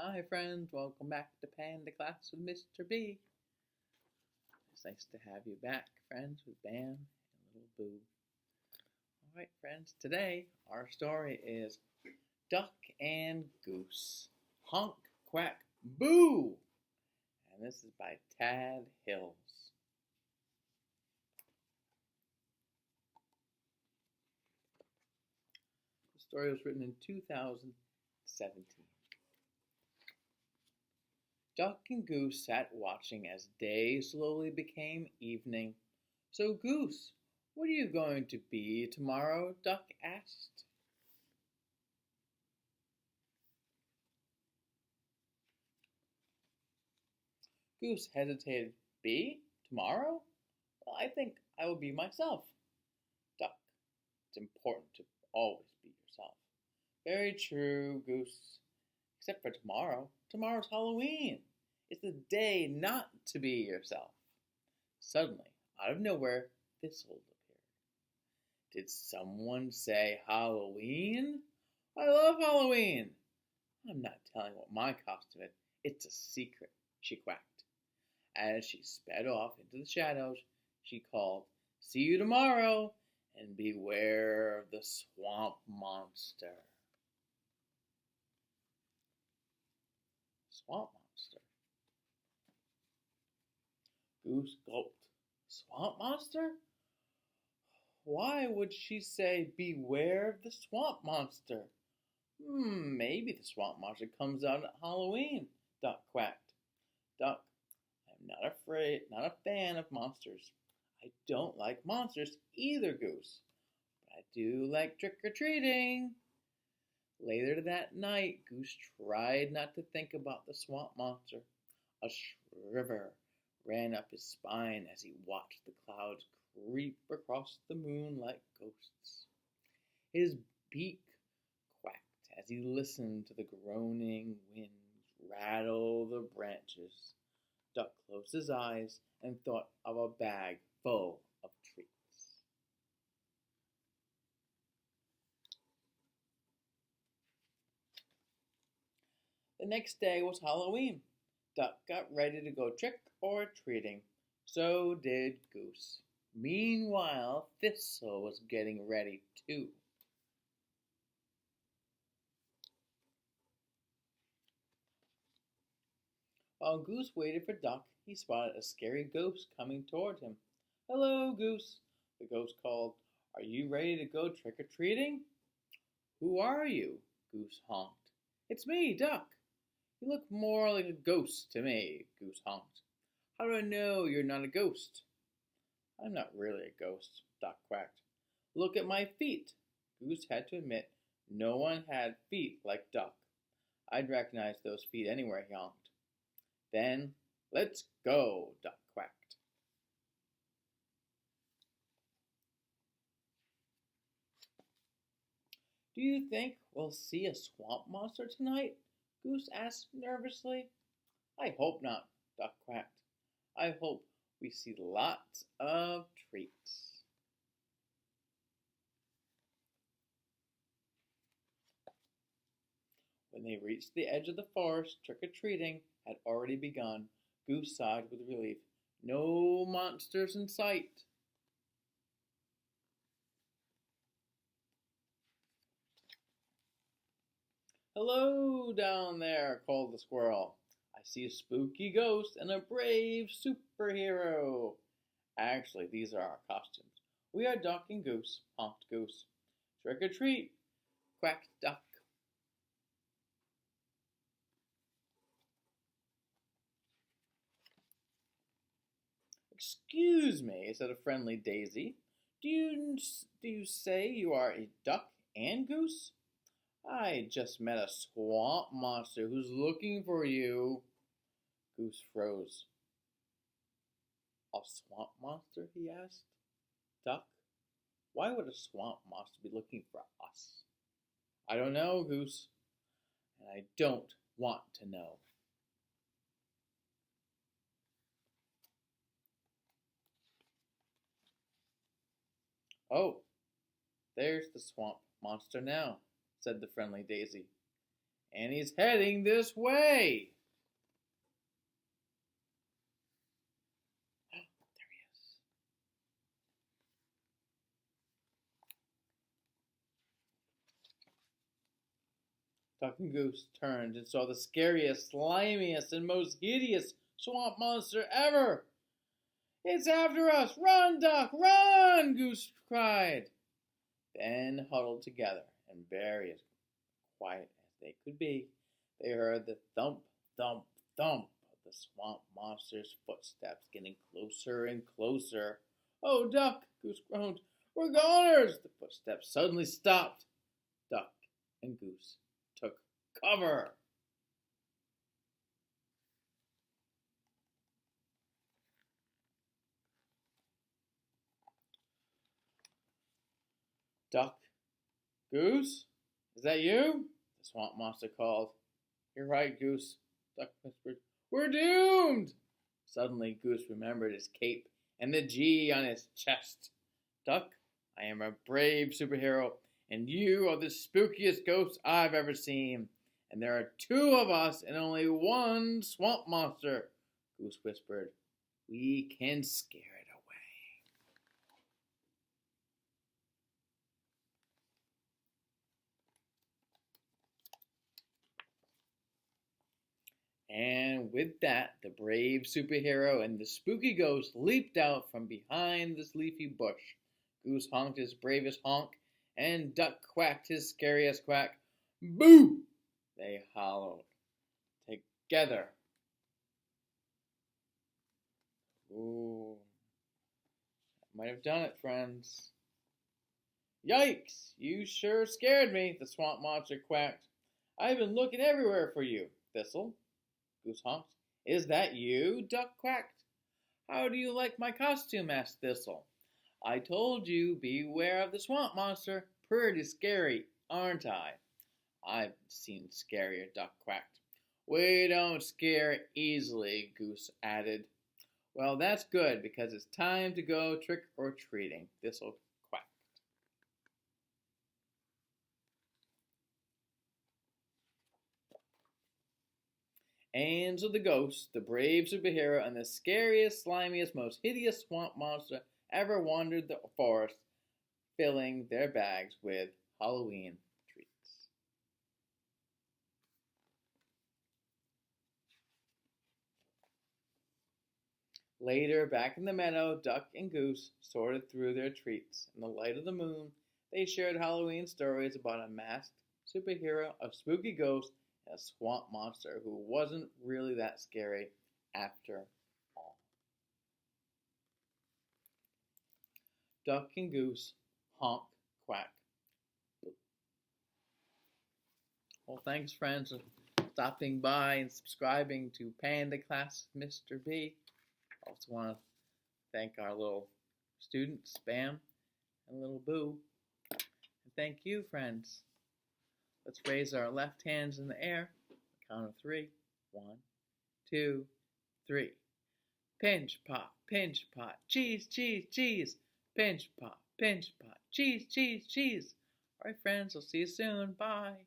Hi friends, welcome back to Panda class with Mr. B. It's nice to have you back, friends, with Bam and little Boo. Alright friends, today our story is Duck and Goose. Honk, quack, boo! And this is by Tad Hills. The story was written in 2017. Duck and Goose sat watching as day slowly became evening. "So, Goose, what are you going to be tomorrow?" Duck asked. Goose hesitated. "Be? Tomorrow? Well, I think I will be myself." "Duck, it's important to always be yourself." "Very true, Goose. Except for tomorrow. Tomorrow's Halloween. It's the day not to be yourself." Suddenly, out of nowhere, Thistle appeared. "Did someone say Halloween? I love Halloween." "I'm not telling what my costume is. It's a secret," she quacked. As she sped off into the shadows, she called, "See you tomorrow, and beware of the swamp monster." Swamp monster. Goose gulped. "Swamp monster? Why would she say beware of the swamp monster?" Maybe the swamp monster comes out at Halloween," Duck quacked. "Duck, I'm not a fan of monsters. I don't like monsters either, Goose, but I do like trick-or-treating." Later that night, Goose tried not to think about the swamp monster. A shiver ran up his spine as he watched the clouds creep across the moon like ghosts. His beak quacked as he listened to the groaning winds rattle the branches. Duck closed his eyes and thought of a bag full of treats. The next day was Halloween. Duck got ready to go trick-or-treating. So did Goose. Meanwhile, Thistle was getting ready too. While Goose waited for Duck, he spotted a scary ghost coming toward him. "Hello, Goose," the ghost called. "Are you ready to go trick-or-treating?" "Who are you?" Goose honked. "It's me, Duck." "You look more like a ghost to me," Goose honked. "How do I know you're not a ghost?" "I'm not really a ghost," Duck quacked. "Look at my feet." Goose had to admit no one had feet like Duck. "I'd recognize those feet anywhere," he honked. "Then let's go," Duck quacked. "Do you think we'll see a swamp monster tonight?" Goose asked nervously. "I hope not," Duck quacked. "I hope we see lots of treats." When they reached the edge of the forest, trick-or-treating had already begun. Goose sighed with relief. No monsters in sight. "Hello down there," called the squirrel. "I see a spooky ghost and a brave superhero." "Actually, these are our costumes. We are Duck and Goose," honked Goose. "Trick or treat," quacked Duck. "Excuse me," said a friendly daisy. Do you say you are a duck and goose?" "I just met a swamp monster who's looking for you." Goose froze. "A swamp monster?" he asked. "Duck, why would a swamp monster be looking for us?" "I don't know, Goose, and I don't want to know." "Oh, there's the swamp monster now," said the friendly daisy. and he's heading this way. Oh, there he is. Duck and Goose turned and saw the scariest, slimiest, and most hideous swamp monster ever. "It's after us! Run, Duck, run!" Goose cried. Then, huddled together and very as quiet as they could be, they heard the thump, thump, thump of the swamp monster's footsteps getting closer and closer. "Oh, Duck!" Goose groaned. "We're goners!" The footsteps suddenly stopped. Duck and Goose took cover. "Duck, Goose, is that you?" the swamp monster called. "You're right, Goose," Duck whispered. "We're doomed!" Suddenly Goose remembered his cape and the G on his chest. "Duck, I am a brave superhero, and you are the spookiest ghost I've ever seen. And there are two of us and only one swamp monster," Goose whispered. "We can scare it away." And with that, the brave superhero and the spooky ghost leaped out from behind this leafy bush. Goose honked his bravest honk, and Duck quacked his scariest quack. "Boo!" they hollowed. Together. Ooh, that might have done it, friends. "Yikes! You sure scared me," the swamp monster quacked. "I've been looking everywhere for you, Thistle," Goose honked. "Is that you?" Duck quacked. "How do you like my costume?" asked Thistle. "I told you, beware of the swamp monster. Pretty scary, aren't I?" "I've seen scarier," Duck quacked. "We don't scare easily," Goose added. "Well, that's good, because it's time to go trick-or-treating," Thistle quacked. And so the ghost, the brave superhero, and the scariest, slimiest, most hideous swamp monster ever wandered the forest, filling their bags with Halloween treats. Later, back in the meadow, Duck and Goose sorted through their treats. In the light of the moon, they shared Halloween stories about a masked superhero, a spooky ghost, and a swamp monster who wasn't really that scary after all. Duck and Goose honk, quack. Well, thanks, friends, for stopping by and subscribing to Panda Class Mr. B. I also want to thank our little students, Spam and Little Boo. And thank you, friends. Let's raise our left hands in the air. Count of 3. 1, 2, 3. Pinch, pot, cheese, cheese, cheese. Pinch, pot, cheese, cheese, cheese. All right, friends, I'll see you soon. Bye.